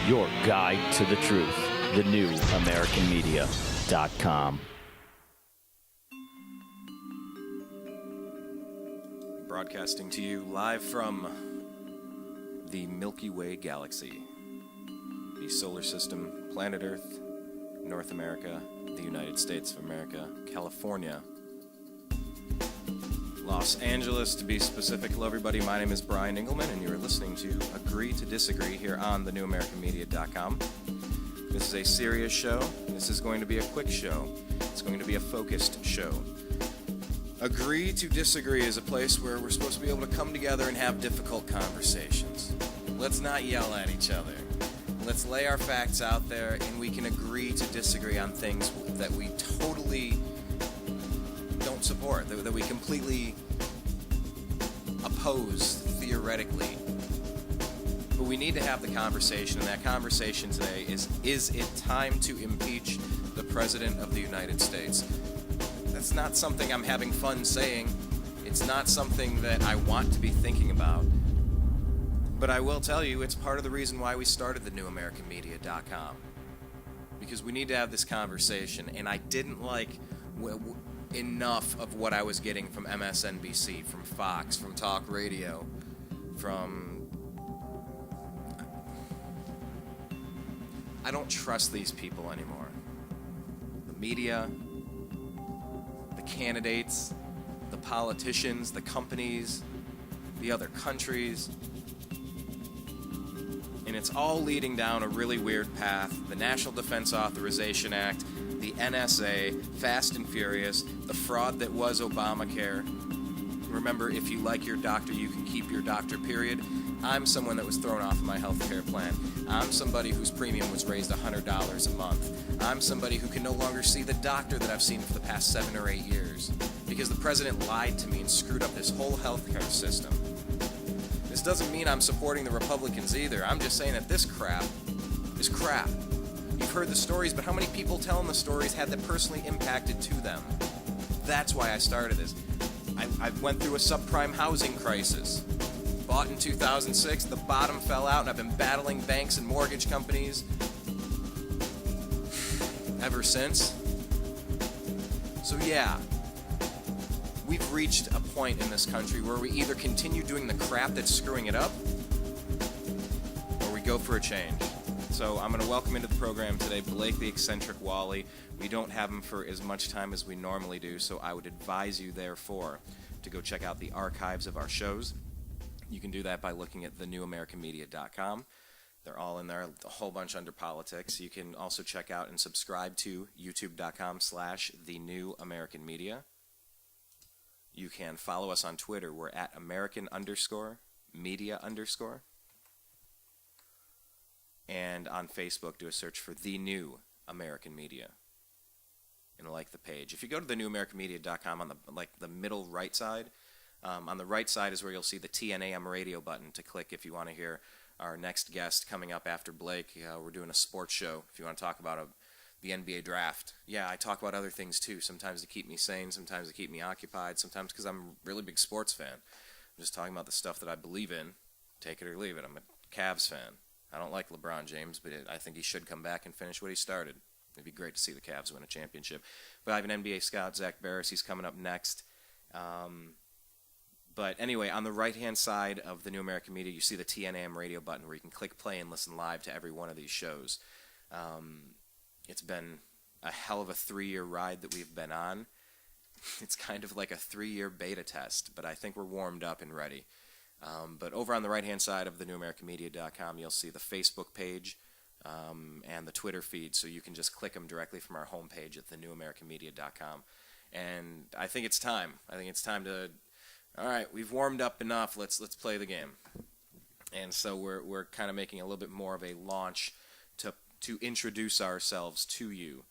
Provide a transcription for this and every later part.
your guide to the truth. thenewamericanmedia.com. Broadcasting to you live from the Milky Way galaxy, the solar system, planet Earth, North America, the United States of America, California, Los Angeles, to be specific. Hello, everybody. My name is Brian Engelman, and you are listening to Agree to Disagree here on thenewamericanmedia.com. This is a serious show. This is going to be a quick show. It's going to be a focused show. Agree to Disagree is a place where we're supposed to be able to come together and have difficult conversations. Let's not yell at each other. Let's lay our facts out there, and we can agree to disagree on things that we totally don't support, that we completely oppose theoretically. But we need to have the conversation, and that conversation today is it time to impeach the President of the United States? That's not something I'm having fun saying. It's not something that I want to be thinking about. But I will tell you, it's part of the reason why we started thenewamericanmedia.com. Because we need to have this conversation, and I didn't like enough of what I was getting from MSNBC, from Fox, from talk radio, from... I don't trust these people anymore. The media, the candidates, the politicians, the companies, the other countries. And it's all leading down a really weird path. The National Defense Authorization Act, the NSA, Fast and Furious, the fraud that was Obamacare. Remember, if you like your doctor, you can keep your doctor, period. I'm someone that was thrown off of my health care plan. I'm somebody whose premium was raised $100 a month. I'm somebody who can no longer see the doctor that I've seen for the past 7 or 8 years because the president lied to me and screwed up this whole health care system. This doesn't mean I'm supporting the Republicans either. I'm just saying that this crap is crap. You've heard the stories, but how many people telling the stories had that personally impacted to them? That's why I started this. I went through a subprime housing crisis. Bought in 2006, the bottom fell out, and I've been battling banks and mortgage companies ever since. So yeah, we've reached a point in this country where we either continue doing the crap that's screwing it up, or we go for a change. So I'm going to welcome into the program today Blake the eccentric Walley. We don't have him for as much time as we normally do, so I would advise you, therefore, to go check out the archives of our shows. You can do that by looking at thenewamericanmedia.com. They're all in there, a whole bunch under politics. You can also check out and subscribe to youtube.com/thenewamericanmedia. You can follow us on Twitter. We're at American_media_. And on Facebook, do a search for The New American Media. And like the page. If you go to thenewamericanmedia.com on the middle right side, on the right side is where you'll see the TNAM radio button to click if you want to hear our next guest coming up after Blake. We're doing a sports show if you want to talk about the NBA draft. Yeah, I talk about other things too, sometimes to keep me sane, sometimes to keep me occupied, sometimes because I'm a really big sports fan. I'm just talking about the stuff that I believe in, take it or leave it. I'm a Cavs fan. I don't like LeBron James, but I think he should come back and finish what he started. It'd be great to see the Cavs win a championship. But I have an NBA scout, Zach Barris. He's coming up next. But anyway, on the right-hand side of the New American Media, you see the TNAM radio button where you can click play and listen live to every one of these shows. It's been a hell of a 3-year ride that we've been on. It's kind of like a 3-year beta test, but I think we're warmed up and ready. But over on the right-hand side of thenewamericanmedia.com, you'll see the Facebook page and the Twitter feed, so you can just click them directly from our homepage at thenewamericanmedia.com. And I think it's time. I think it's time to... All right, we've warmed up enough. Let's play the game. And so we're kind of making a little bit more of a launch to introduce ourselves to you,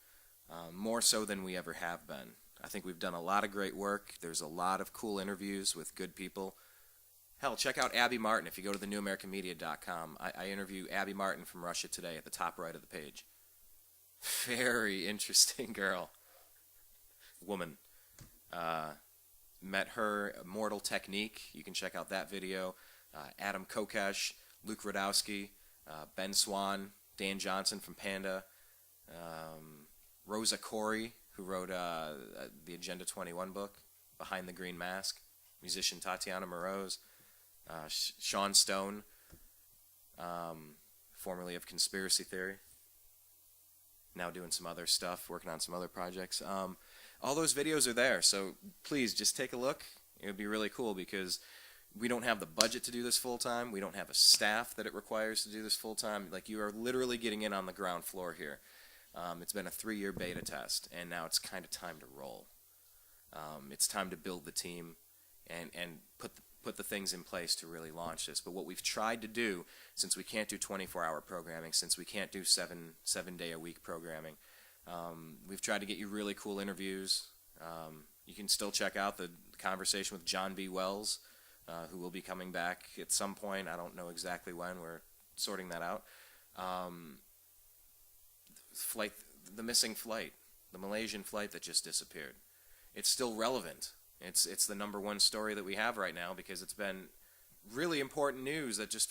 more so than we ever have been. I think we've done a lot of great work. There's a lot of cool interviews with good people. Hell, check out Abby Martin if you go to thenewamericanmedia.com. I interview Abby Martin from Russia Today at the top right of the page. Very interesting girl. Woman. Met her, Mortal Technique. You can check out that video. Adam Kokesh, Luke Radowski, Ben Swan, Dan Johnson from Panda, Rosa Corey, who wrote the Agenda 21 book, Behind the Green Mask, musician Tatiana Moroz, Sean Stone, formerly of Conspiracy Theory, now doing some other stuff, working on some other projects. All those videos are there, so please just take a look. It would be really cool because we don't have the budget to do this full-time. We don't have a staff that it requires to do this full-time. Like, you are literally getting in on the ground floor here. It's been a 3-year beta test, and now it's kind of time to roll. It's time to build the team and put the things in place to really launch this. But what we've tried to do, since we can't do 24-hour programming, since we can't do seven-day-a-week programming, we've tried to get you really cool interviews. You can still check out the conversation with John B. Wells, who will be coming back at some point. I don't know exactly when. We're sorting that out. The missing flight, the Malaysian flight that just disappeared. It's still relevant. It's the number one story that we have right now because it's been really important news that just,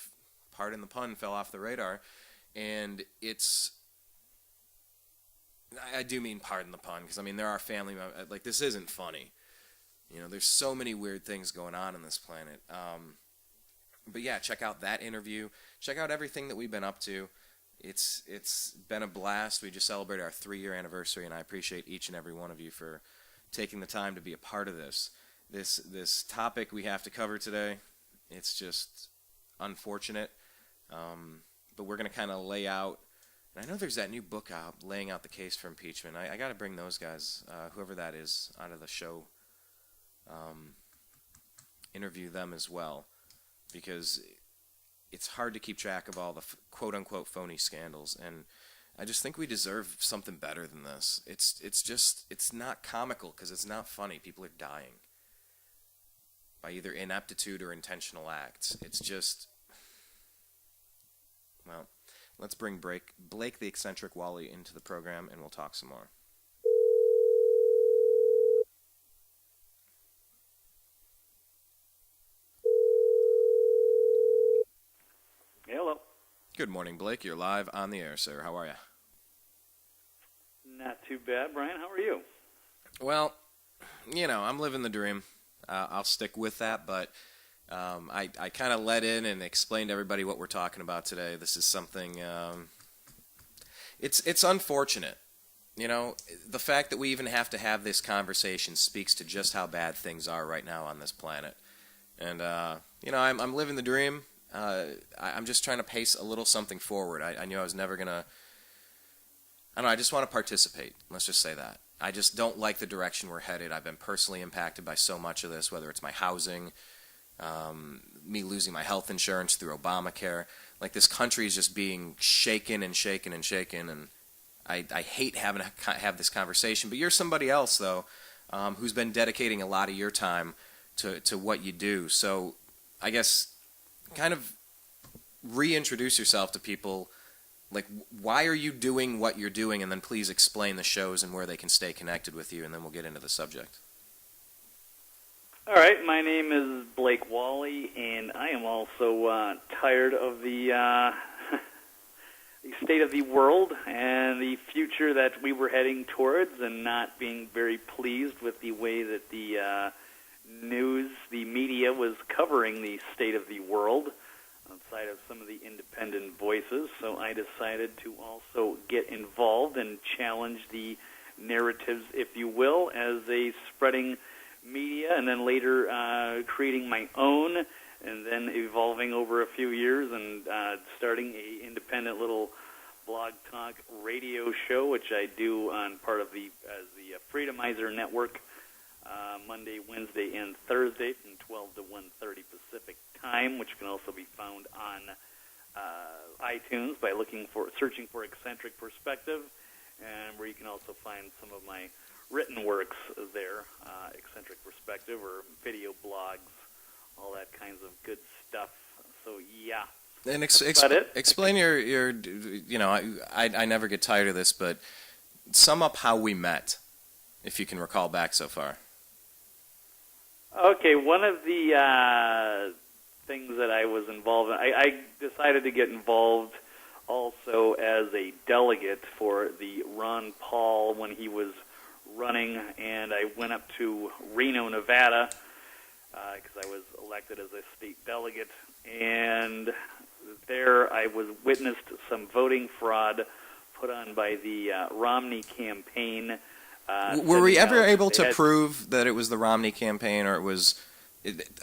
pardon the pun, fell off the radar. And I do mean pardon the pun because, I mean, there are family members. Like, this isn't funny. You know, there's so many weird things going on this planet. But yeah, check out that interview. Check out everything that we've been up to. It's been a blast. We just celebrated our 3-year anniversary, and I appreciate each and every one of you for taking the time to be a part of this. This topic we have to cover today, it's just unfortunate. But we're going to kind of lay out, and I know there's that new book out, laying out the case for impeachment. I got to bring those guys, whoever that is, out of the show, interview them as well, because it's hard to keep track of all the quote-unquote phony scandals, and I just think we deserve something better than this. It's not comical because it's not funny. People are dying by either ineptitude or intentional acts. It's just, well, let's bring Blake the eccentric Walley into the program, and we'll talk some more. Hello. Good morning, Blake. You're live on the air, sir. How are you? Not too bad, Brian. How are you? Well, you know, I'm living the dream. I'll stick with that, but I kind of let in and explained to everybody what we're talking about today. This is something, it's unfortunate. You know, the fact that we even have to have this conversation speaks to just how bad things are right now on this planet. And, you know, I'm living the dream. I'm just trying to pace a little something forward. I knew I was never going to, I don't know, I just want to participate. Let's just say that. I just don't like the direction we're headed. I've been personally impacted by so much of this, whether it's my housing, me losing my health insurance through Obamacare. Like, this country is just being shaken and shaken and shaken, and I hate having to have this conversation. But you're somebody else, though, who's been dedicating a lot of your time to what you do. So I guess kind of reintroduce yourself to people. Like, why are you doing what you're doing? And then please explain the shows and where they can stay connected with you, and then we'll get into the subject. All right, my name is Blake Walley, and I am also tired of the the state of the world and the future that we were heading towards, and not being very pleased with the way that the news, the media was covering the state of the world outside of some of the independent voices. So I decided to also get involved and challenge the narratives, if you will, as a spreading media, and then later creating my own, and then evolving over a few years and starting a independent little blog talk radio show, which I do on part of the Freedomizer Network, Monday, Wednesday, and Thursday from 12 to 1:30 Pacific time, which can also be found on iTunes by searching for Eccentric Perspective, and where you can also find some of my written works there, Eccentric Perspective, or video blogs, all that kinds of good stuff. So yeah. And explain your you know, I never get tired of this, but sum up how we met, if you can recall back so far. Okay, one of the things that I was involved in, I decided to get involved also as a delegate for the Ron Paul when he was running, and I went up to Reno, Nevada, because I was elected as a state delegate, and there I witnessed some voting fraud put on by the Romney campaign. Were we ever able to prove that it was the Romney campaign, or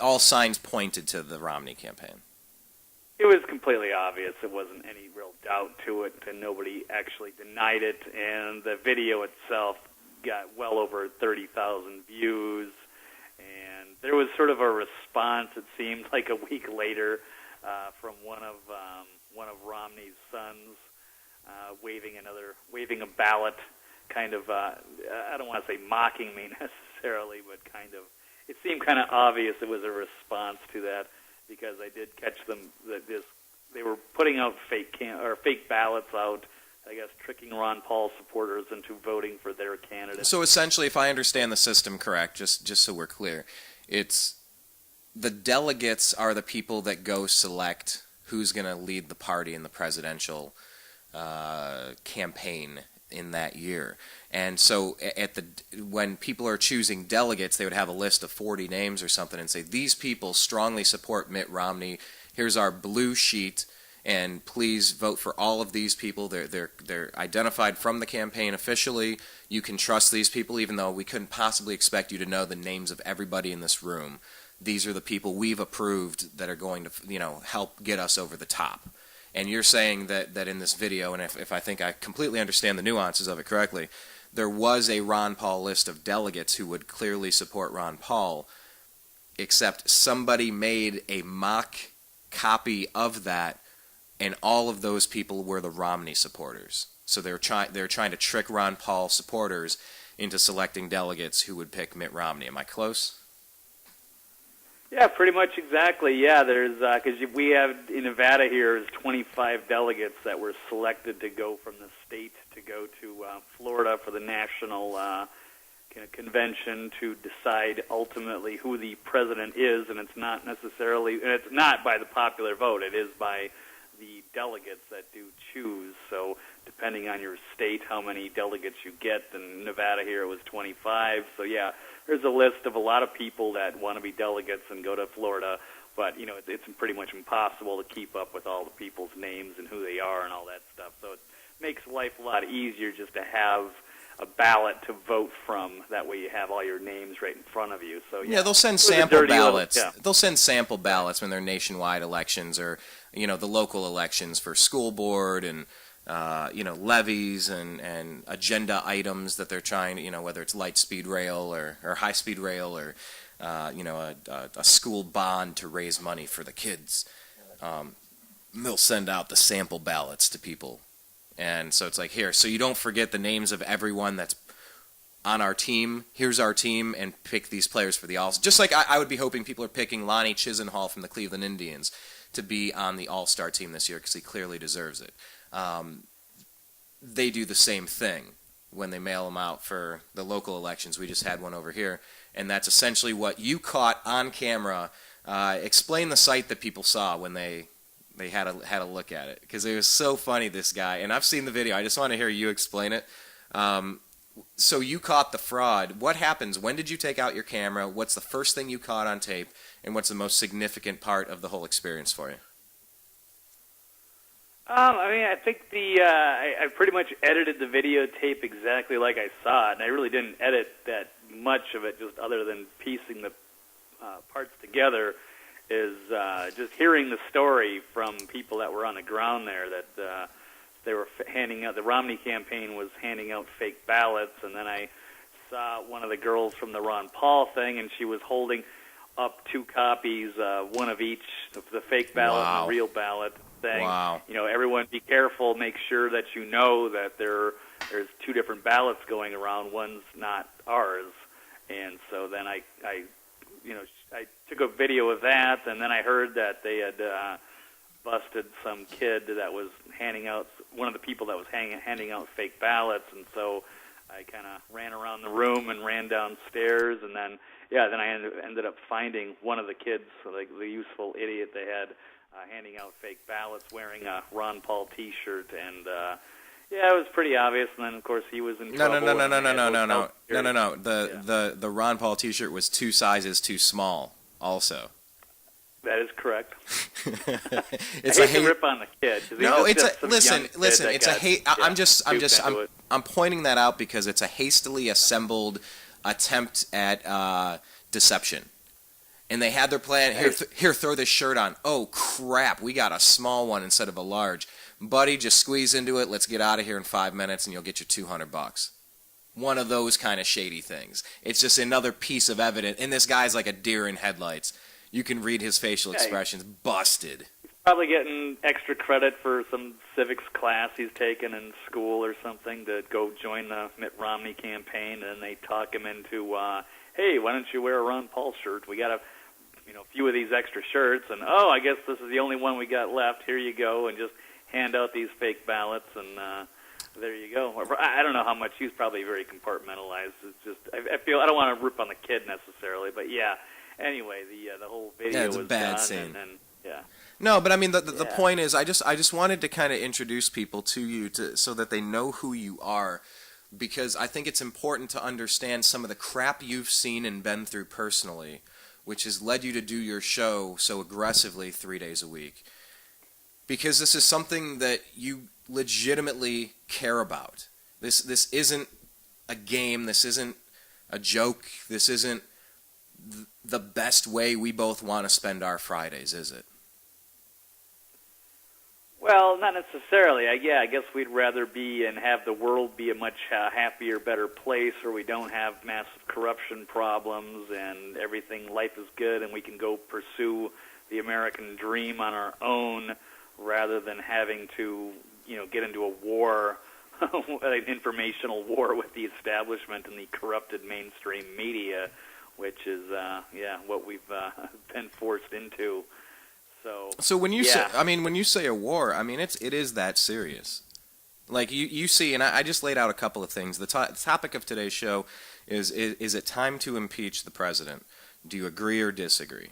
all signs pointed to the Romney campaign? It was completely obvious. There wasn't any real doubt to it, and nobody actually denied it. And the video itself got well over 30,000 views. And there was sort of a response, it seemed like a week later, from one of Romney's sons waving a ballot, kind of. I don't want to say mocking me necessarily, but kind of. It seemed kind of obvious it was a response to that, because I did catch them that they were putting out fake ballots out, I guess, tricking Ron Paul supporters into voting for their candidate. So essentially, if I understand the system correct, just so we're clear, it's the delegates are the people that go select who's going to lead the party in the presidential campaign in that year. And so when people are choosing delegates, they would have a list of 40 names or something and say, these people strongly support Mitt Romney. Here's our blue sheet, and please vote for all of these people. They're identified from the campaign officially. You can trust these people, even though we couldn't possibly expect you to know the names of everybody in this room. These are the people we've approved that are going to, help get us over the top. And you're saying that in this video, and if I think I completely understand the nuances of it correctly, there was a Ron Paul list of delegates who would clearly support Ron Paul, except somebody made a mock copy of that, and all of those people were the Romney supporters. So they're trying to trick Ron Paul supporters into selecting delegates who would pick Mitt Romney. Am I close? Yeah, pretty much exactly. Yeah, there's because we have in Nevada here is 25 delegates that were selected to go from the state to go to Florida for the national convention to decide ultimately who the president is, and it's not by the popular vote. It is by the delegates that do choose. So depending on your state, how many delegates you get. In Nevada here it was 25. So yeah, there's a list of a lot of people that want to be delegates and go to Florida, but it's pretty much impossible to keep up with all the people's names and who they are and all that stuff. So it makes life a lot easier just to have a ballot to vote from. That way you have all your names right in front of you. So yeah, they'll send sample ballots. They'll send sample ballots when they're nationwide elections or the local elections for school board and levies and agenda items that they're trying to, whether it's light speed rail or high speed rail or a school bond to raise money for the kids. They'll send out the sample ballots to people. And so it's like, here, so you don't forget the names of everyone that's on our team. Here's our team, and pick these players for the All. Just like I would be hoping people are picking Lonnie Chisenhall from the Cleveland Indians to be on the All-Star team this year because he clearly deserves it. They do the same thing when they mail them out for the local elections. We just had one over here, and that's essentially what you caught on camera. Explain the sight that people saw when they had a look at it, because it was so funny, this guy. And I've seen the video. I just want to hear you explain it. So you caught the fraud. What happens? When did you take out your camera? What's the first thing you caught on tape? And what's the most significant part of the whole experience for you? I think I pretty much edited the videotape exactly like I saw it, and I really didn't edit that much of it, just other than piecing the parts together. Is just hearing the story from people that were on the ground there that they were handing out. The Romney campaign was handing out fake ballots, and then I saw one of the girls from the Ron Paul thing, and she was holding up 2 copies, one of each, of the fake ballot and the real ballot, saying, everyone be careful, make sure that you know that there's 2 different ballots going around, one's not ours. And so then I took a video of that, and then I heard that they had busted some kid that was handing out, one of the people that was handing out fake ballots, and so I kind of ran around the room and ran downstairs, and then I ended up finding one of the kids, like the useful idiot they had handing out fake ballots, wearing a Ron Paul T-shirt, and yeah, it was pretty obvious. And then, of course, he was in trouble. No. The Ron Paul T-shirt was 2 sizes too small. Also, that is correct. It's I hate to rip on the kid. No, it's a listen. It's a hate. I'm pointing that out because it's a hastily assembled attempt at deception. And they had their plan. Here, throw this shirt on. Oh crap, we got a small one instead of a large. Buddy, just squeeze into it. Let's get out of here in 5 minutes, and you'll get your $200. One of those kind of shady things. It's just another piece of evidence. And this guy's like a deer in headlights. You can read his facial expressions. Busted. He's probably getting extra credit for some civics class he's taken in school or something to go join the Mitt Romney campaign, and they talk him into, hey, why don't you wear a Ron Paul shirt? We got a few of these extra shirts, and I guess this is the only one we got left. Here you go, and just hand out these fake ballots, and there you go. I don't know how much. He's probably very compartmentalized. It's just I feel I don't want to rip on the kid necessarily, but yeah. Anyway, the whole video was a bad done, scene. And yeah. No, but I mean the point is, I just wanted to kind of introduce people to you so that they know who you are, because I think it's important to understand some of the crap you've seen and been through personally, which has led you to do your show so aggressively 3 days a week. Because this is something that you legitimately care about. This isn't a game. This isn't a joke. This isn't the best way we both want to spend our Fridays, is it? Well, not necessarily. I guess we'd rather be and have the world be a much happier, better place where we don't have massive corruption problems and everything, life is good, and we can go pursue the American dream on our own rather than having to, get into a war, an informational war with the establishment and the corrupted mainstream media, which is, what we've been forced into. So when you say a war, I mean it is that serious. Like you see, and I just laid out a couple of things. The topic of today's show is it time to impeach the president? Do you agree or disagree?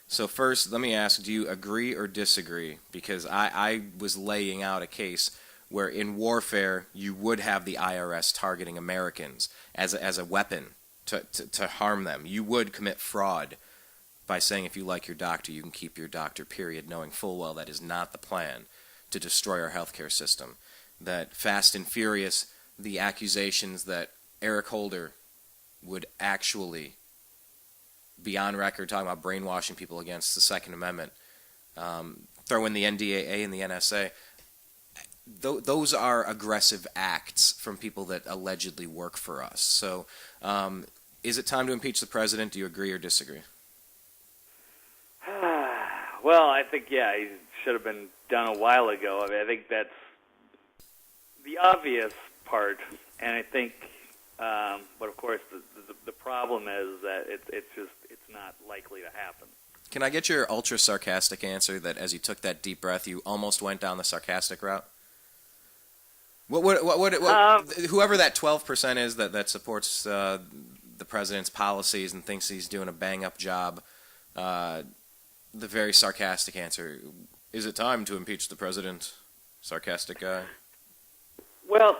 So first, let me ask, do you agree or disagree? Because I was laying out a case where in warfare you would have the IRS targeting Americans as a weapon to harm them. You would commit fraud by saying if you like your doctor, you can keep your doctor, period, knowing full well that is not the plan to destroy our healthcare system. That Fast and Furious, the accusations that Eric Holder would actually be on record talking about brainwashing people against the Second Amendment, throw in the NDAA and the NSA, those are aggressive acts from people that allegedly work for us. So is it time to impeach the president? Do you agree or disagree? Well, I think, it should have been done a while ago. I mean, I think that's the obvious part, and I think, but of course, the problem is that it's not likely to happen. Can I get your ultra sarcastic answer that as you took that deep breath, you almost went down the sarcastic route? What whoever that 12% is that supports the president's policies and thinks he's doing a bang-up job, the very sarcastic answer, is it time to impeach the president? Sarcastic guy? Well,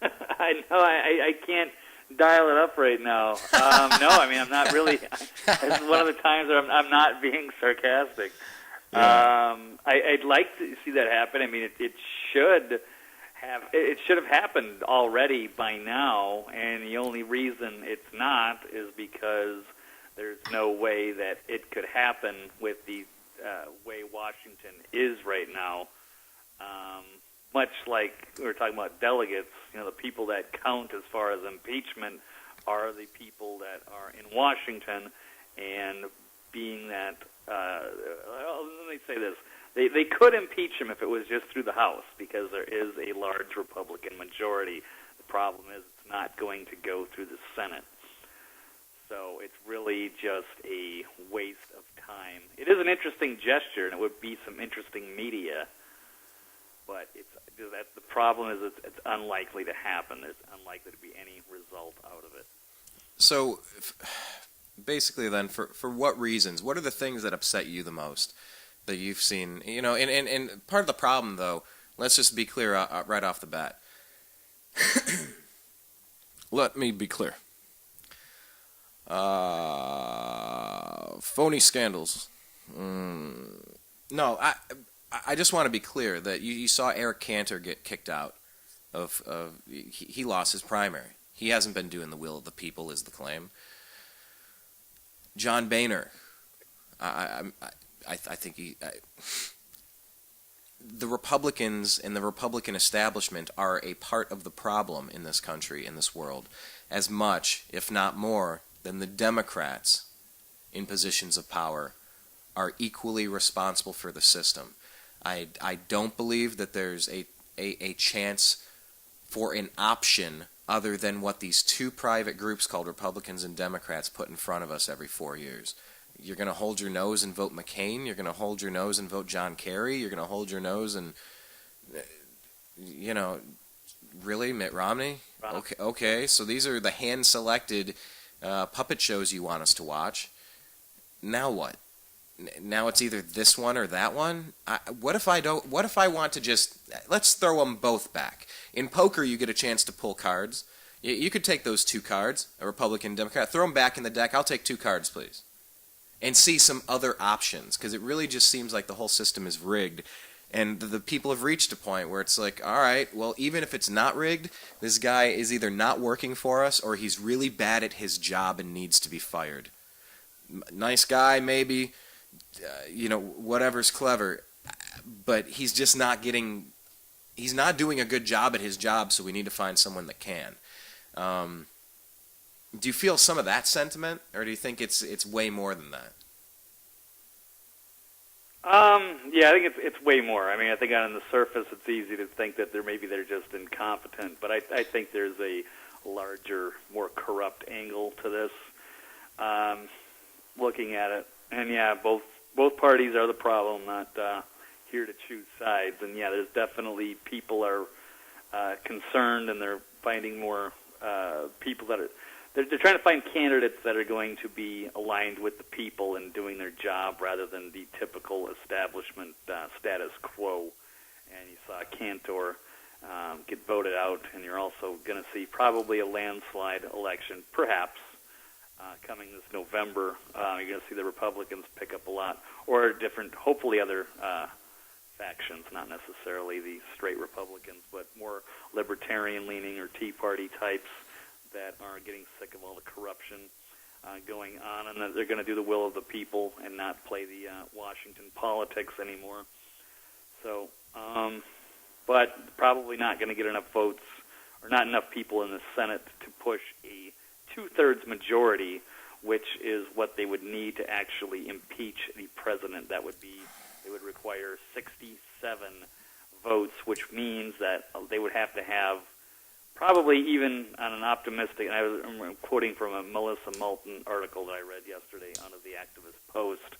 I know I can't dial it up right now. No, I mean, I'm not really. It's one of the times where I'm not being sarcastic. Yeah. I'd like to see that happen. I mean, it should have happened already by now, and the only reason it's not is because there's no way that it could happen with the way Washington is right now. Much like we were talking about delegates, the people that count as far as impeachment are the people that are in Washington, and being that, let me say this, they could impeach him if it was just through the House, because there is a large Republican majority. The problem is it's not going to go through the Senate. So it's really just a waste of time. It is an interesting gesture, and it would be some interesting media, but the problem is it's unlikely to happen. There's unlikely to be any result out of it. So basically then, for what reasons? What are the things that upset you the most? that you've seen? And part of the problem, though, let's just be clear right off the bat. Let me be clear. Phony scandals. No, I just want to be clear that you saw Eric Cantor get kicked out he lost his primary. He hasn't been doing the will of the people, is the claim. John Boehner, I think the Republicans and the Republican establishment are a part of the problem in this country, in this world, as much, if not more, than the Democrats in positions of power are equally responsible for the system. I don't believe that there's a chance for an option other than what these two private groups called Republicans and Democrats put in front of us every 4 years. You're going to hold your nose and vote McCain. You're going to hold your nose and vote John Kerry. You're going to hold your nose and, really, Mitt Romney? Okay. So these are the hand-selected puppet shows you want us to watch. Now what? Now it's either this one or that one? What if I want to just, let's throw them both back. In poker, you get a chance to pull cards. You could take those two cards, a Republican, Democrat, throw them back in the deck. I'll take 2 cards, please. And see some other options, because it really just seems like the whole system is rigged. And the people have reached a point where it's like, all right, well, even if it's not rigged, this guy is either not working for us or he's really bad at his job and needs to be fired. Nice guy, maybe, whatever's clever, but he's just not he's not doing a good job at his job, so we need to find someone that can. Do you feel some of that sentiment, or do you think it's way more than that? Yeah, I think it's way more. I mean, I think on the surface it's easy to think that they're just incompetent, but I think there's a larger, more corrupt angle to this. Looking at it, and yeah, both parties are the problem, not here to choose sides. And yeah, there's definitely people are concerned, and they're finding more people that are. They're trying to find candidates that are going to be aligned with the people and doing their job rather than the typical establishment status quo. And you saw Cantor get voted out, and you're also going to see probably a landslide election, perhaps, coming this November. You're going to see the Republicans pick up a lot, or different, hopefully other factions, not necessarily the straight Republicans, but more libertarian-leaning or Tea Party types that are getting sick of all the corruption going on, and that they're going to do the will of the people and not play the Washington politics anymore. So, but probably not going to get enough votes, or not enough people in the Senate to push a 2/3 majority, which is what they would need to actually impeach the president. They would require 67 votes, which means that they would have to have, probably even on an optimistic, and I'm quoting from a Melissa Moulton article that I read yesterday on the Activist Post,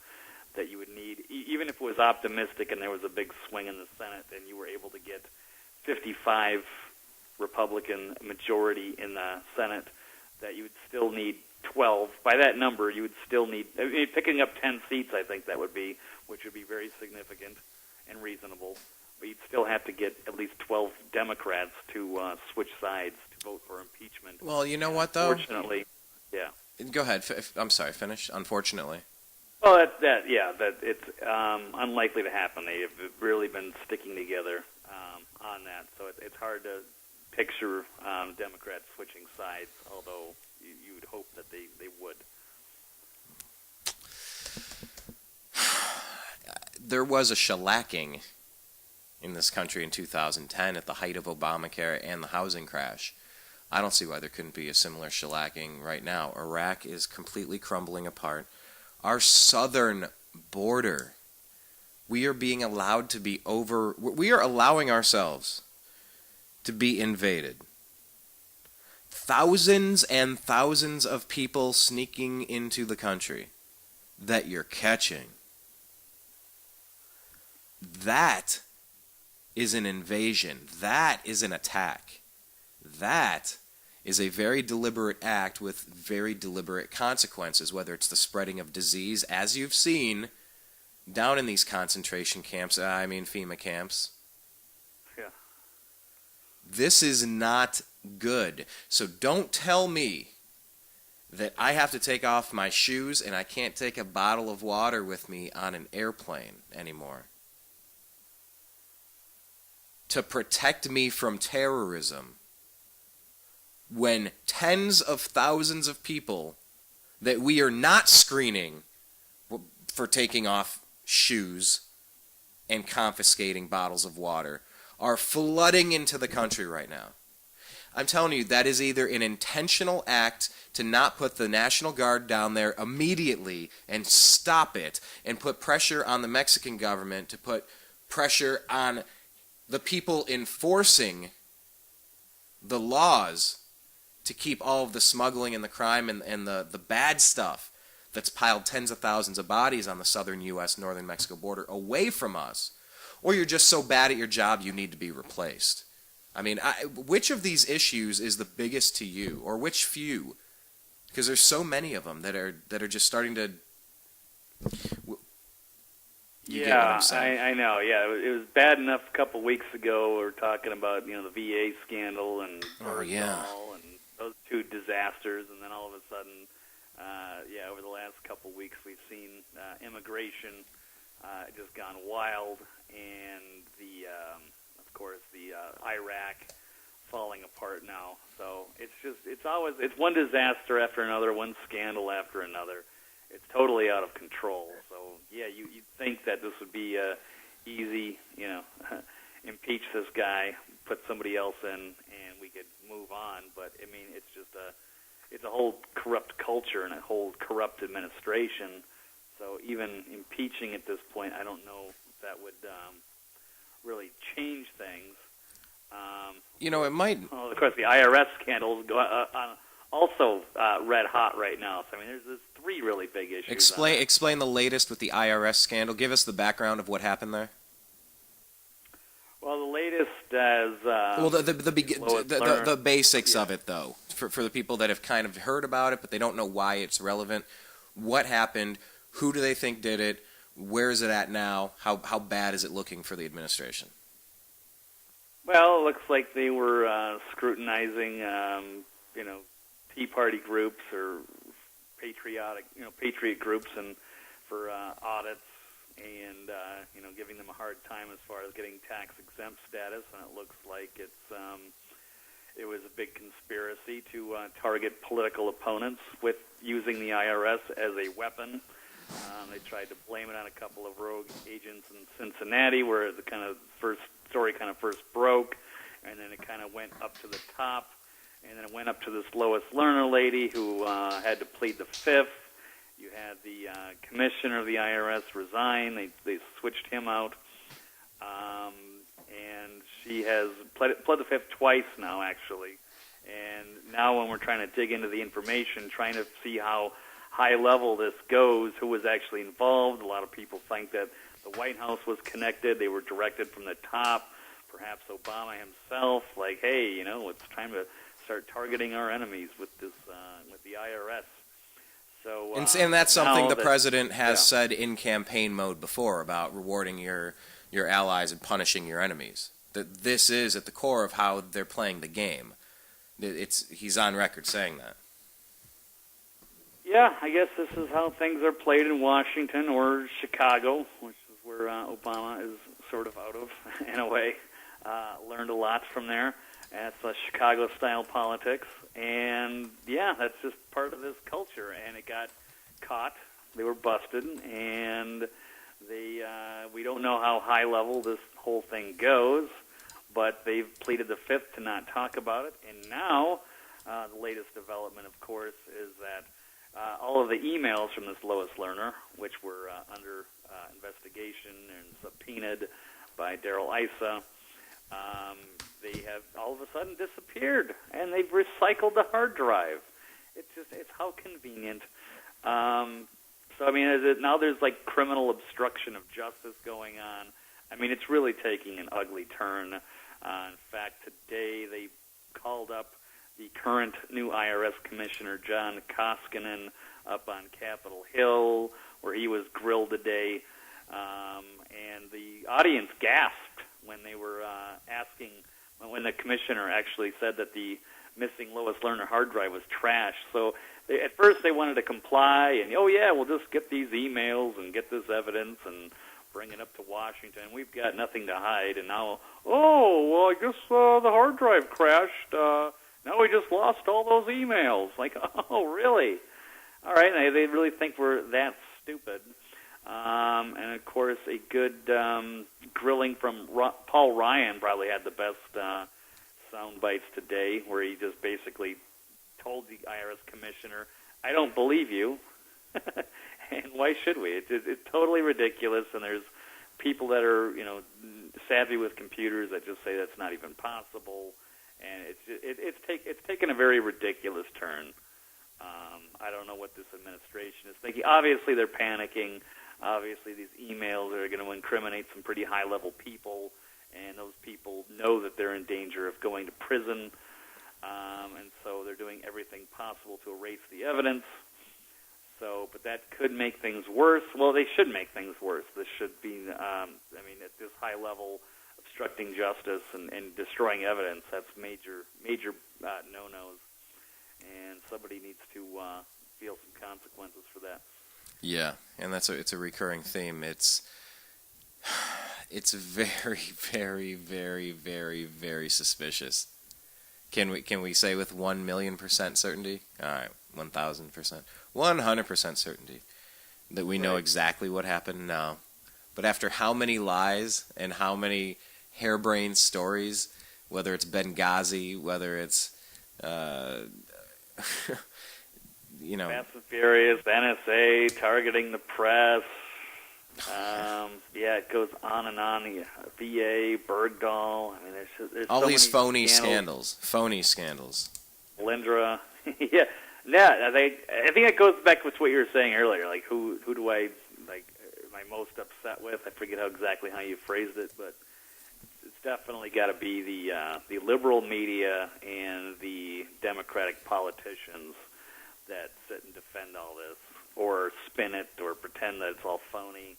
that you would need, even if it was optimistic and there was a big swing in the Senate and you were able to get 55 Republican majority in the Senate, that you would still need 12. By that number, you would still need, picking up 10 seats, I think that would be, which would be very significant and reasonable. But you'd still have to get at least 12 Democrats to switch sides to vote for impeachment. Well, you know what, though? Unfortunately, yeah. Go ahead. I'm sorry, finish. Unfortunately. Well, that it's unlikely to happen. They have really been sticking together on that, so it's hard to picture Democrats switching sides, although you would hope that they would. There was a shellacking in this country in 2010 at the height of Obamacare and the housing crash. I don't see why there couldn't be a similar shellacking right now. Iraq is completely crumbling apart. Our southern border, we are being allowed to be we are allowing ourselves to be invaded. Thousands and thousands of people sneaking into the country that you're catching. That is an invasion. That is an attack. That is a very deliberate act with very deliberate consequences, whether it's the spreading of disease, as you've seen down in these concentration camps, FEMA camps. Yeah. This is not good. So don't tell me that I have to take off my shoes and I can't take a bottle of water with me on an airplane anymore to protect me from terrorism, when tens of thousands of people that we are not screening for taking off shoes and confiscating bottles of water are flooding into the country right now. I'm telling you, that is either an intentional act to not put the National Guard down there immediately and stop it, and put pressure on the Mexican government to put pressure on the people enforcing the laws to keep all of the smuggling and the crime and the bad stuff that's piled tens of thousands of bodies on the southern U.S., northern Mexico border away from us. Or you're just so bad at your job you need to be replaced. Which of these issues is the biggest to you, or which few? Because there's so many of them that are just starting to. You get what I'm saying? I know. Yeah, it was bad enough a couple weeks ago. We were talking about the VA scandal and and those two disasters, and then all of a sudden, over the last couple weeks, we've seen immigration just gone wild, and of course, the Iraq falling apart now. So it's one disaster after another, one scandal after another. It's totally out of control. So you'd think that this would be easy, impeach this guy, put somebody else in, and we could move on. But it's a whole corrupt culture and a whole corrupt administration. So even impeaching at this point, I don't know if that would really change things. It might. Well, of course, the IRS scandal is also red hot right now. So there's three really big issues. Explain the latest with the IRS scandal. Give us the background of what happened there. Well, the latest as the basics of it, though, for the people that have kind of heard about it but they don't know why it's relevant. What happened? Who do they think did it? Where is it at now? How bad is it looking for the administration? Well, it looks like they were scrutinizing, Tea Party groups or patriot groups, and for audits, and giving them a hard time as far as getting tax exempt status. And it looks like it was a big conspiracy to target political opponents with using the IRS as a weapon. They tried to blame it on a couple of rogue agents in Cincinnati, where the first story broke, and then it kind of went up to the top, and then it went up to this Lois Lerner lady who had to plead the fifth. You had the commissioner of the IRS resign. They switched him out, and she has pled the fifth twice now, actually. And now when we're trying to dig into the information, trying to see how high level this goes, who was actually involved. A lot of people think that the White House was connected. They were directed from the top, perhaps Obama himself, like, hey, it's time to start targeting our enemies with this, with the IRS. So, and that's something the president has said in campaign mode before about rewarding your allies and punishing your enemies. That this is at the core of how they're playing the game. He's on record saying that. Yeah, I guess this is how things are played in Washington or Chicago, which is where Obama is sort of out of, in a way. Learned a lot from there. That's Chicago-style politics. And, that's just part of this culture. And it got caught. They were busted. And we don't know how high level this whole thing goes, but they've pleaded the fifth to not talk about it. And now the latest development, of course, is that all of the emails from this Lois Lerner, which were under investigation and subpoenaed by Darrell Issa, they have all of a sudden disappeared, and they've recycled the hard drive. It's how convenient. So now there's like criminal obstruction of justice going on. It's really taking an ugly turn. In fact, today they called up the current new IRS Commissioner, John Koskinen, up on Capitol Hill, where he was grilled today And the audience gasped when they were asking, when the commissioner actually said that the missing Lois Lerner hard drive was trash. So at first they wanted to comply, and, oh, yeah, we'll just get these emails and get this evidence and bring it up to Washington. We've got nothing to hide. And now, oh, well, I guess the hard drive crashed. Now we just lost all those emails. Like, oh, really? All right, they really think we're that stupid. And, of course, a good grilling from Paul Ryan probably had the best sound bites today, where he just basically told the IRS commissioner, I don't believe you. And why should we? It's totally ridiculous, and there's people that are, savvy with computers that just say that's not even possible, and it's taken a very ridiculous turn. I don't know what this administration is thinking. Obviously, they're panicking. Obviously, these emails are going to incriminate some pretty high-level people, and those people know that they're in danger of going to prison, and so they're doing everything possible to erase the evidence. So, but that could make things worse. Well, they should make things worse. This should be, at this high level, obstructing justice and destroying evidence, that's major no-nos. And somebody needs to feel some consequences for that. Yeah, and it's a recurring theme. It's very, very, very, very, very suspicious. Can we say with 1,000,000% certainty? All right, 1,000%, 100% certainty that we know exactly what happened now. But after how many lies and how many harebrained stories, whether it's Benghazi, whether it's Fast and Furious, NSA targeting the press. It goes on and on. VA, Bergdahl. I mean, there's all so these many phony scandals. Solyndra. Yeah. I think it goes back with what you were saying earlier. Like, who do I like? Am I most upset with? I forget exactly how you phrased it, but it's definitely got to be the liberal media and the Democratic politicians that sit and defend all this, or spin it, or pretend that it's all phony.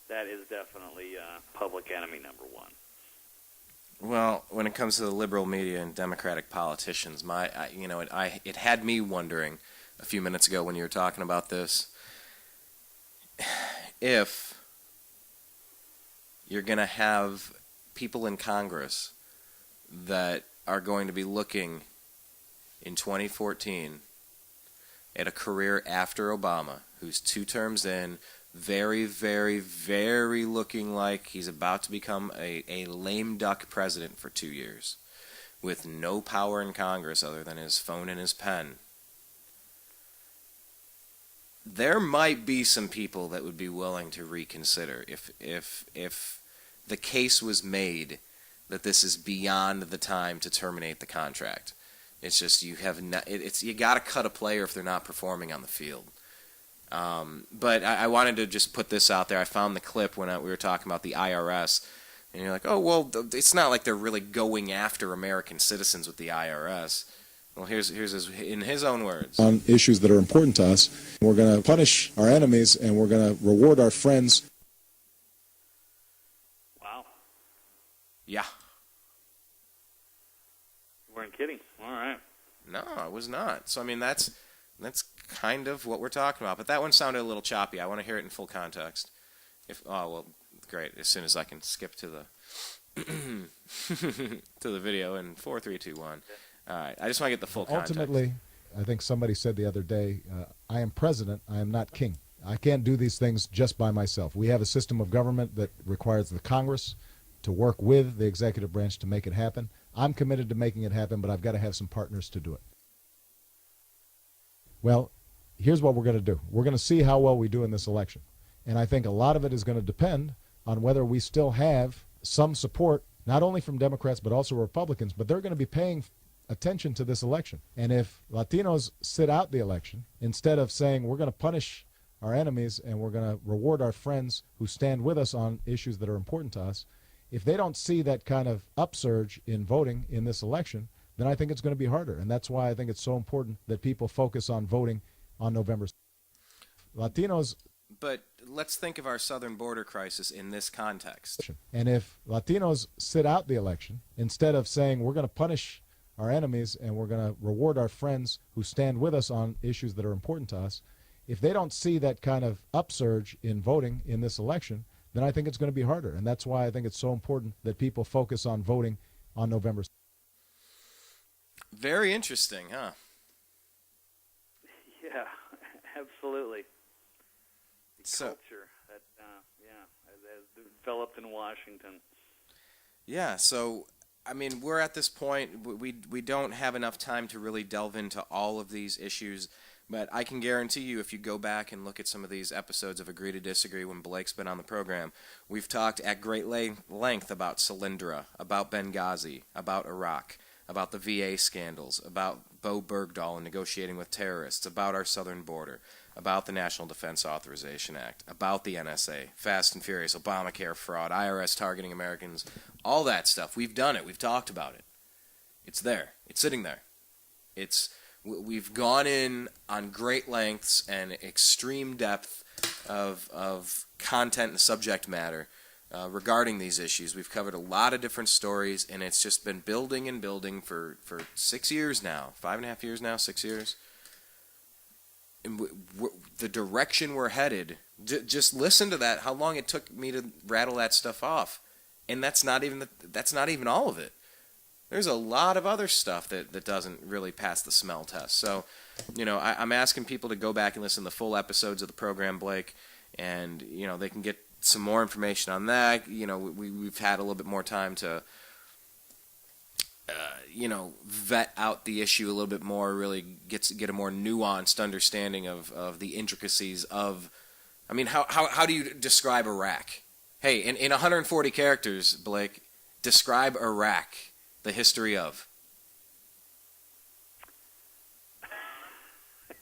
That is definitely public enemy number one. Well, when it comes to the liberal media and Democratic politicians, it had me wondering a few minutes ago when you were talking about this, if you're going to have people in Congress that are going to be looking in 2014 at a career after Obama, who's 2 terms in, very, very, very looking like he's about to become a lame duck president for 2 years, with no power in Congress other than his phone and his pen. There might be some people that would be willing to reconsider if the case was made that this is beyond the time to terminate the contract. It's just you got to cut a player if they're not performing on the field. But I wanted to just put this out there. I found the clip when we were talking about the IRS, and you're like, oh, well, it's not like they're really going after American citizens with the IRS. Well, here's in his own words. On issues that are important to us, we're going to punish our enemies, and we're going to reward our friends. Wow. Yeah. You weren't kidding. All right. No, I was not. So, I mean, that's kind of what we're talking about. But that one sounded a little choppy. I want to hear it in full context. Great. As soon as I can skip to the to the video in 4, 3, 2, 1. All right. I just want to get the full context. Ultimately, I think somebody said the other day, I am president, I am not king. I can't do these things just by myself. We have a system of government that requires the Congress to work with the executive branch to make it happen. I'm committed to making it happen, but I've got to have some partners to do it. Well, here's what we're going to do. We're going to see how well we do in this election. And I think a lot of it is going to depend on whether we still have some support, not only from Democrats, but also Republicans, but they're going to be paying attention to this election. And if Latinos sit out the election, instead of saying we're going to punish our enemies and we're going to reward our friends who stand with us on issues that are important to us, if they don't see that kind of upsurge in voting in this election, then I think it's going to be harder. And that's why I think it's so important that people focus on voting on November. Latinos. but let's think of our southern border crisis in this context. And if Latinos sit out the election, instead of saying we're going to punish our enemies and we're going to reward our friends who stand with us on issues that are important to us, if they don't see that kind of upsurge in voting in this election, then I think it's going to be harder. And that's why I think it's so important that people focus on voting on November 6th. Very interesting, huh? Yeah, absolutely. The So, culture that, has developed in Washington. yeah, so, I mean, we're at this point, we don't have enough time to really delve into all of these issues, but I can guarantee you if you go back and look at some of these episodes of Agree to Disagree when Blake's been on the program, we've talked at great length about Solyndra, about Benghazi, about Iraq, about the VA scandals, about Bo Bergdahl and negotiating with terrorists, about our southern border, about the National Defense Authorization Act, about the NSA, Fast and Furious, Obamacare fraud, IRS targeting Americans, all that stuff. We've done it. We've talked about it. It's there. It's sitting there. We've gone in on great lengths and extreme depth of content and subject matter regarding these issues. We've covered a lot of different stories, and it's just been building and building for 6 years now, 5.5 years now, 6 years. And the direction we're headed, just listen to that, how long it took me to rattle that stuff off. And that's not even all of it. There's a lot of other stuff that doesn't really pass the smell test. So, I'm asking people to go back and listen to the full episodes of the program, Blake, and, they can get some more information on that. We've had a little bit more time to, vet out the issue a little bit more, really get a more nuanced understanding of the intricacies of, how do you describe Iraq? Hey, in 140 characters, Blake, describe Iraq. The history of.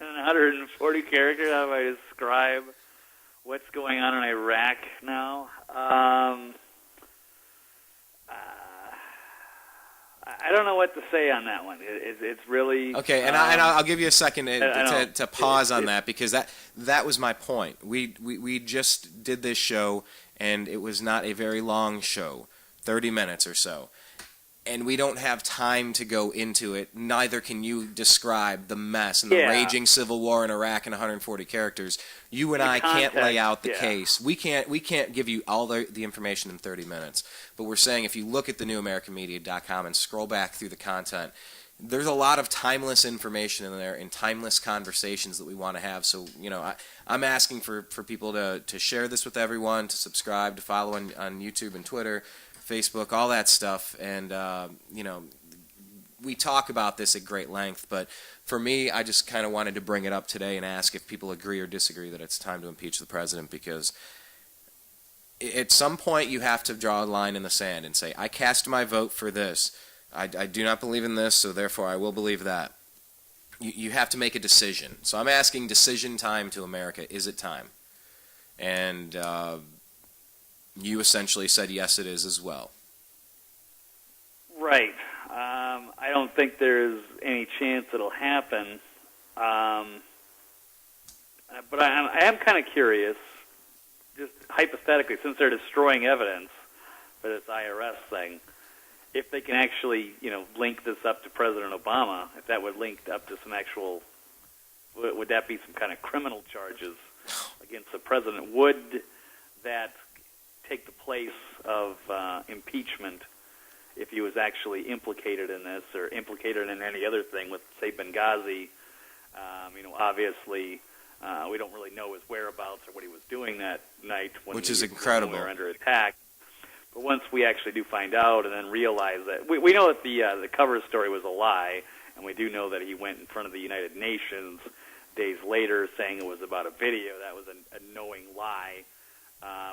In 140 characters, how do I describe what's going on in Iraq now? I don't know what to say on that one. It's really okay, and I'll give you a second to pause on that, because that was my point. We just did this show, and it was not a very long show, 30 minutes or so. And we don't have time to go into it. Neither can you describe the mess and the raging civil war in Iraq in 140 characters. You and I can't lay out the case. We can't give you all the information in 30 minutes. But we're saying if you look at thenewamericanmedia.com and scroll back through the content, there's a lot of timeless information in there and timeless conversations that we want to have. So, I'm asking for people to share this with everyone, to subscribe, to follow on YouTube and Twitter, Facebook, all that stuff, and we talk about this at great length, but for me, I just kind of wanted to bring it up today and ask if people agree or disagree that it's time to impeach the president, because at some point you have to draw a line in the sand and say, I cast my vote for this. I do not believe in this, so therefore I will believe that. You have to make a decision. So I'm asking decision time to America. Is it time? And you essentially said yes, it is as well. Right. I don't think there's any chance it'll happen. But I am kind of curious, just hypothetically, since they're destroying evidence for this IRS thing, if they can actually, link this up to President Obama, if that would link up to some actual, would that be some kind of criminal charges against the president? Would that take the place of impeachment if he was actually implicated in this or implicated in any other thing with, say, Benghazi? Obviously, we don't really know his whereabouts or what he was doing that night when which is incredible. We were under attack. But once we actually do find out and then realize that, we know that the cover story was a lie, and we do know that he went in front of the United Nations days later saying it was about a video. That was a knowing lie.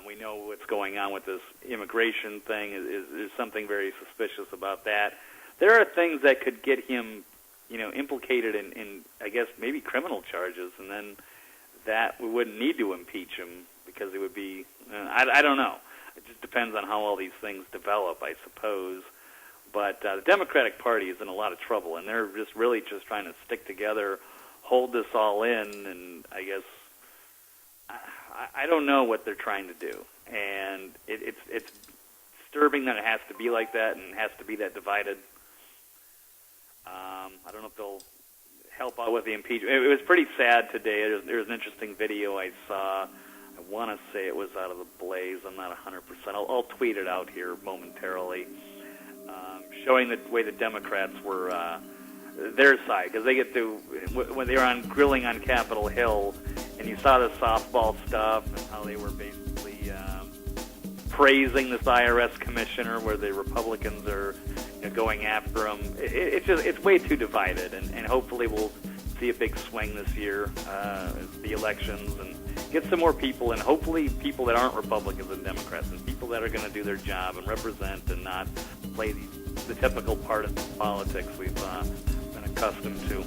We know what's going on with this immigration thing. There's something very suspicious about that. There are things that could get him, implicated in, I guess, maybe criminal charges, and then that we wouldn't need to impeach him because it would be, I don't know. It just depends on how all these things develop, I suppose. But the Democratic Party is in a lot of trouble, and they're just really just trying to stick together, hold this all in, and I guess I don't know what they're trying to do, and it's disturbing that it has to be like that and has to be that divided. I don't know if they'll help out with the impeachment. It was pretty sad today. There was an interesting video I saw. I want to say it was out of the Blaze. I'm not 100%. I'll tweet it out here momentarily, showing the way the Democrats were their side, because they get to, when they were on grilling on Capitol Hill, and you saw the softball stuff and how they were basically praising this IRS commissioner, where the Republicans are going after him. It's way too divided, and hopefully we'll see a big swing this year, the elections, and get some more people, and hopefully people that aren't Republicans and Democrats, and people that are going to do their job and represent and not play the typical partisan politics we've been accustomed to.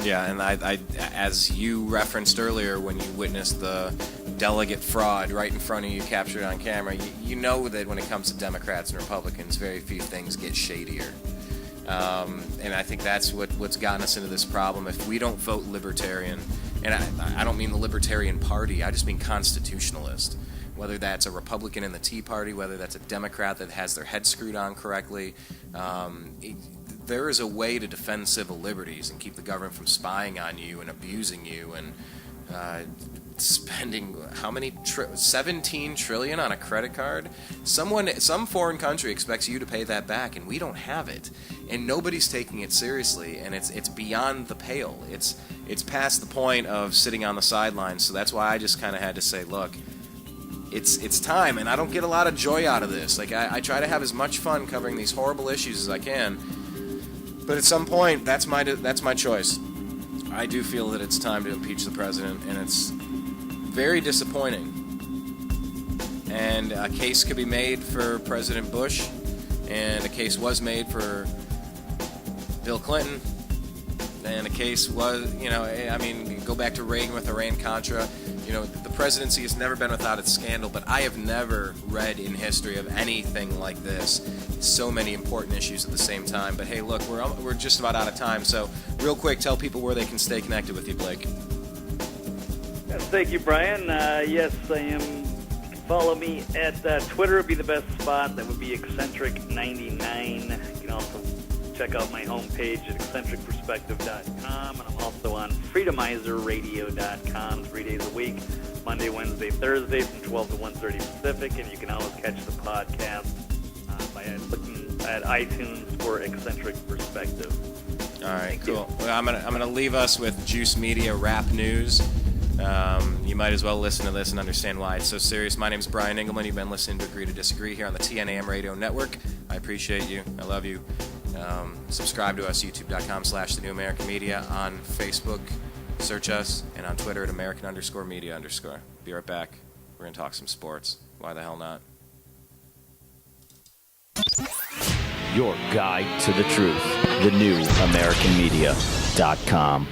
Yeah, and I, as you referenced earlier, when you witnessed the delegate fraud right in front of you, captured on camera, you know that when it comes to Democrats and Republicans, very few things get shadier. And I think that's what's gotten us into this problem. If we don't vote libertarian, and I don't mean the Libertarian Party, I just mean constitutionalist, whether that's a Republican in the Tea Party, whether that's a Democrat that has their head screwed on correctly, there is a way to defend civil liberties and keep the government from spying on you and abusing you and spending how many 17 trillion on a credit card. Some foreign country expects you to pay that back, and we don't have it, and nobody's taking it seriously, and it's beyond the pale. It's past the point of sitting on the sidelines. So that's why I just kind of had to say, look, it's time, and I don't get a lot of joy out of this. Like I try to have as much fun covering these horrible issues as I can, but at some point that's my choice. I do feel that it's time to impeach the president, and it's very disappointing. And a case could be made for President Bush, and a case was made for Bill Clinton, and a case was, go back to Reagan with Iran-Contra. The presidency has never been without its scandal, but I have never read in history of anything like this. So many important issues at the same time. But hey, look, we're just about out of time. So real quick, tell people where they can stay connected with you, Blake. Yes, thank you, Brian. Yes, I am. Follow me at Twitter would be the best spot. That would be eccentric99. You can also check out my homepage at eccentricperspective.com, and I'm also on freedomizerradio.com 3 days a week, Monday, Wednesday, Thursday from 12 to 1:30 Pacific, and you can always catch the podcast by looking at iTunes for Eccentric Perspective. All right, cool. Well, I'm gonna leave us with Juice Media Rap News. You might as well listen to this and understand why it's so serious. My name's Brian Engelman. You've been listening to Agree to Disagree here on the TNAM Radio Network. I appreciate you. I love you. Subscribe to us, youtube.com/The New American Media. On Facebook, search us, and on Twitter at American_media_. Be right back. We're going to talk some sports. Why the hell not? Your guide to the truth. TheNewAmericanMedia.com.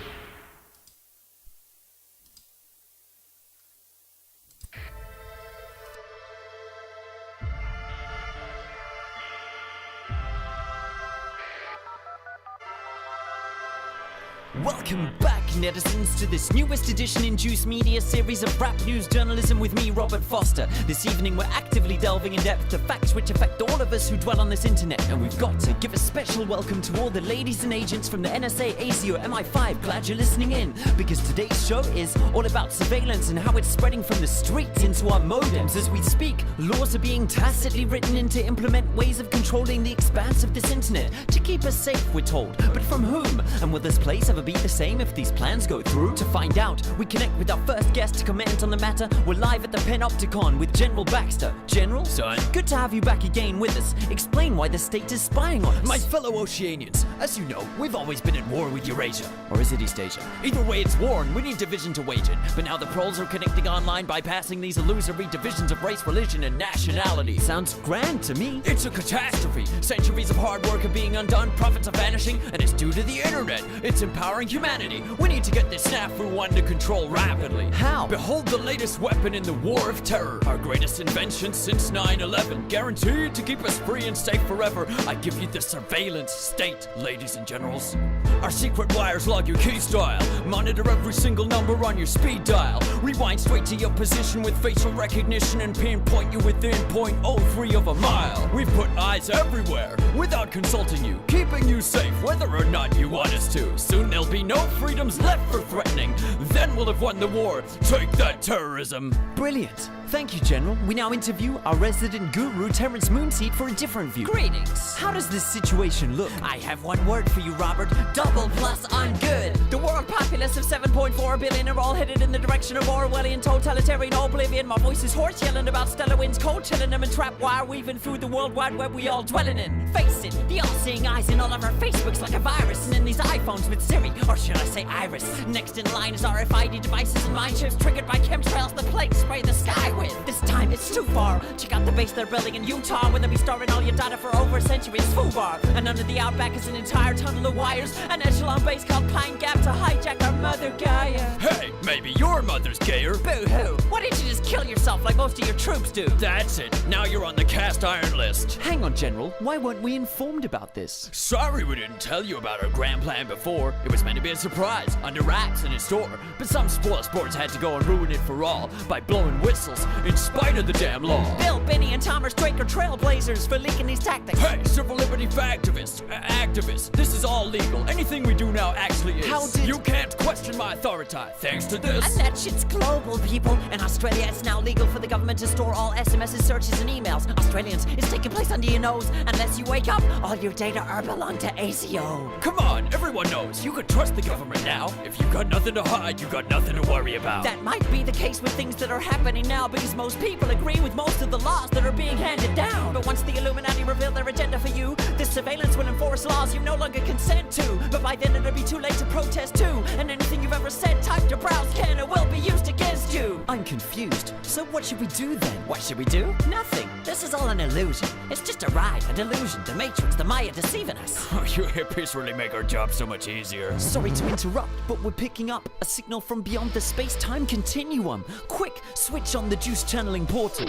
Welcome back, netizens, to this newest edition in Juice Media series of rap news journalism with me, Robert Foster. This evening we're actively delving in depth to facts which affect all of us who dwell on this internet, and we've got to give a special welcome to all the ladies and agents from the NSA, AC, or MI5. Glad you're listening in, because today's show is all about surveillance and how it's spreading from the streets into our modems. As we speak, laws are being tacitly written in to implement ways of controlling the expanse of this internet, to keep us safe, we're told. But from whom? And will this place ever be the same if these plans go through? To find out, we connect with our first guest to comment on the matter. We're live at the Panopticon with General Baxter. General, son, good to have you back again with us. Explain why the state is spying on us. My fellow Oceanians, as you know, we've always been at war with Eurasia. Or is it East Asia? Either way, it's war, and we need division to wage it. But now the proles are connecting online, bypassing these illusory divisions of race, religion, and nationality. Sounds grand to me. It's a catastrophe. Centuries of hard work are being undone, profits are vanishing, and it's due to the internet. It's empowering devouring humanity. We need to get this snafu under control rapidly. How? Behold the latest weapon in the war of terror. Our greatest invention since 9/11. Guaranteed to keep us free and safe forever. I give you the surveillance state, ladies and generals. Our secret wires log your key style. Monitor every single number on your speed dial. Rewind straight to your position with facial recognition and pinpoint you within 0.03 of a mile. We've put eyes everywhere without consulting you, keeping you safe whether or not you want us to. Soon there'll be no freedoms left for threatening. Then we'll have won the war. Take that, terrorism. Brilliant. Thank you, General. We now interview our resident guru, Terrence Moonseed, for a different view. Greetings. How does this situation look? I have one word for you, Robert. Double plus on good. The world populace of 7.4 billion are all headed in the direction of Orwellian totalitarian oblivion. My voice is hoarse, yelling about stellar winds, cold chilling them and trap wire weaving through the world wide web we all dwelling in. Face it, the all-seeing eyes in all of our Facebooks like a virus, and in these iPhones with Siri, or should I say Iris. Next in line is RFID devices and mind chips triggered by chemtrails the plague spray the sky with. This time it's too far. Check out the base they're building in Utah, where they'll be storing all your data for over a century. It's FUBAR, and under the outback is an entire tunnel of wires, an echelon base called Pine Gap to hijack our mother Gaia. Hey, maybe your mother's gayer. Boo-hoo. Why didn't you just kill yourself like most of your troops do? That's it. Now you're on the cast iron list. Hang on, General. Why weren't we informed about this? Sorry we didn't tell you about our grand plan before. It was meant to be a surprise, under wraps and in store. But some spoil sports had to go and ruin it for all by blowing whistles in spite of the damn law. Bill, Benny, and Thomas Drake are trailblazers for leaking these tactics. Hey, civil liberty activists, this is all legal. Anything we do now actually is. How did- You can't question my authority thanks to this. And that shit's global, people. In Australia, it's now legal for the government to store all SMSs, searches, and emails. Australians, it's taking place under your nose. Unless you wake up, all your data are belong to ACO. Come on, everyone knows. You can trust the government now. If you got nothing to hide, you got nothing to worry about. That might be the case with things that are happening now, because most people agree with most of the laws that are being handed down. But once the Illuminati reveal their agenda for you, this surveillance will enforce laws you no longer consent to. But by then it'll be too late to protest too. And anything you've ever said, typed or browsed can or will be used against you. I'm confused. So what should we do then? What should we do? Nothing. This is all an illusion. It's just a ride, a delusion, the Matrix, the Maya deceiving us. You hippies really make our job so much easier. Sorry to interrupt, but we're picking up a signal from beyond the space-time continuum. Quick, switch on the juice channeling portal.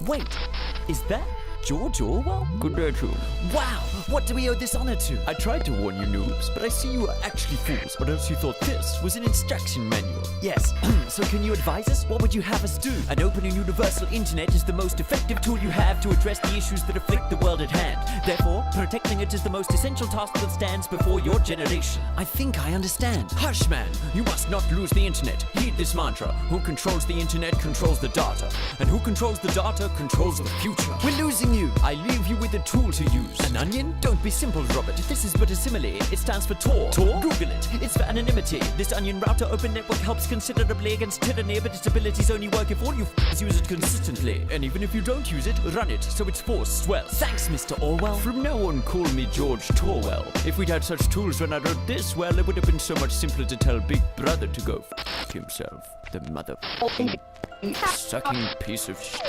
Wait, is that George Orwell? Good day to you. Wow, what do we owe this honor to? I tried to warn you noobs, but I see you are actually fools, or else you thought this was an instruction manual. Yes, so can you advise us? What would you have us do? An open and universal internet is the most effective tool you have to address the issues that afflict the world at hand. Therefore, protecting it is the most essential task that stands before your generation. I think I understand. Hush, man. You must not lose the internet. Heed this mantra. Who controls the internet controls the data. And who controls the data controls the future. We're losing you. I leave you with a tool to use. An onion? Don't be simple, Robert. This is but a simile. It stands for Tor. Tor? Google it. It's for anonymity. This onion router open network helps considerably against tyranny, but its abilities only work if all you use it consistently. And even if you don't use it, run it, so its force swells. Thanks, Mr. Orwell. From now on, call me George Torwell. If we'd had such tools when I wrote this, well, it would have been so much simpler to tell Big Brother to go f*** himself. The mother sucking piece of shit.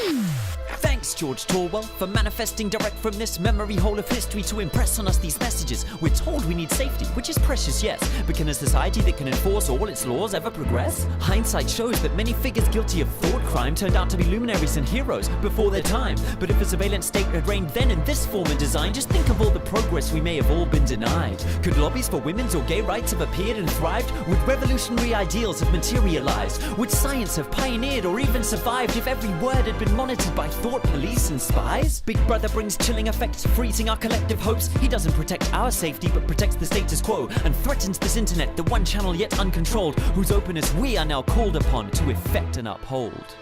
Thanks, George Torwell, for manifesting direct from this memory hole of history to impress on us these messages. We're told we need safety, which is precious, yes, but can a society that can enforce all its laws ever progress? Hindsight shows that many figures guilty of thought crime turned out to be luminaries and heroes before their time. But if a surveillance state had reigned then in this form and design, just think of all the progress we may have all been denied. Could lobbies for women's or gay rights have appeared and thrived? Would revolutionary ideals have materialized? Would science have pioneered or even survived if every word had been monitored by thought police and spies? Big Brother brings chilling effects, freezing our collective hopes. He doesn't protect our safety, but protects the status quo and threatens this internet, the one channel yet uncontrolled, whose openness we are now called upon to effect and uphold.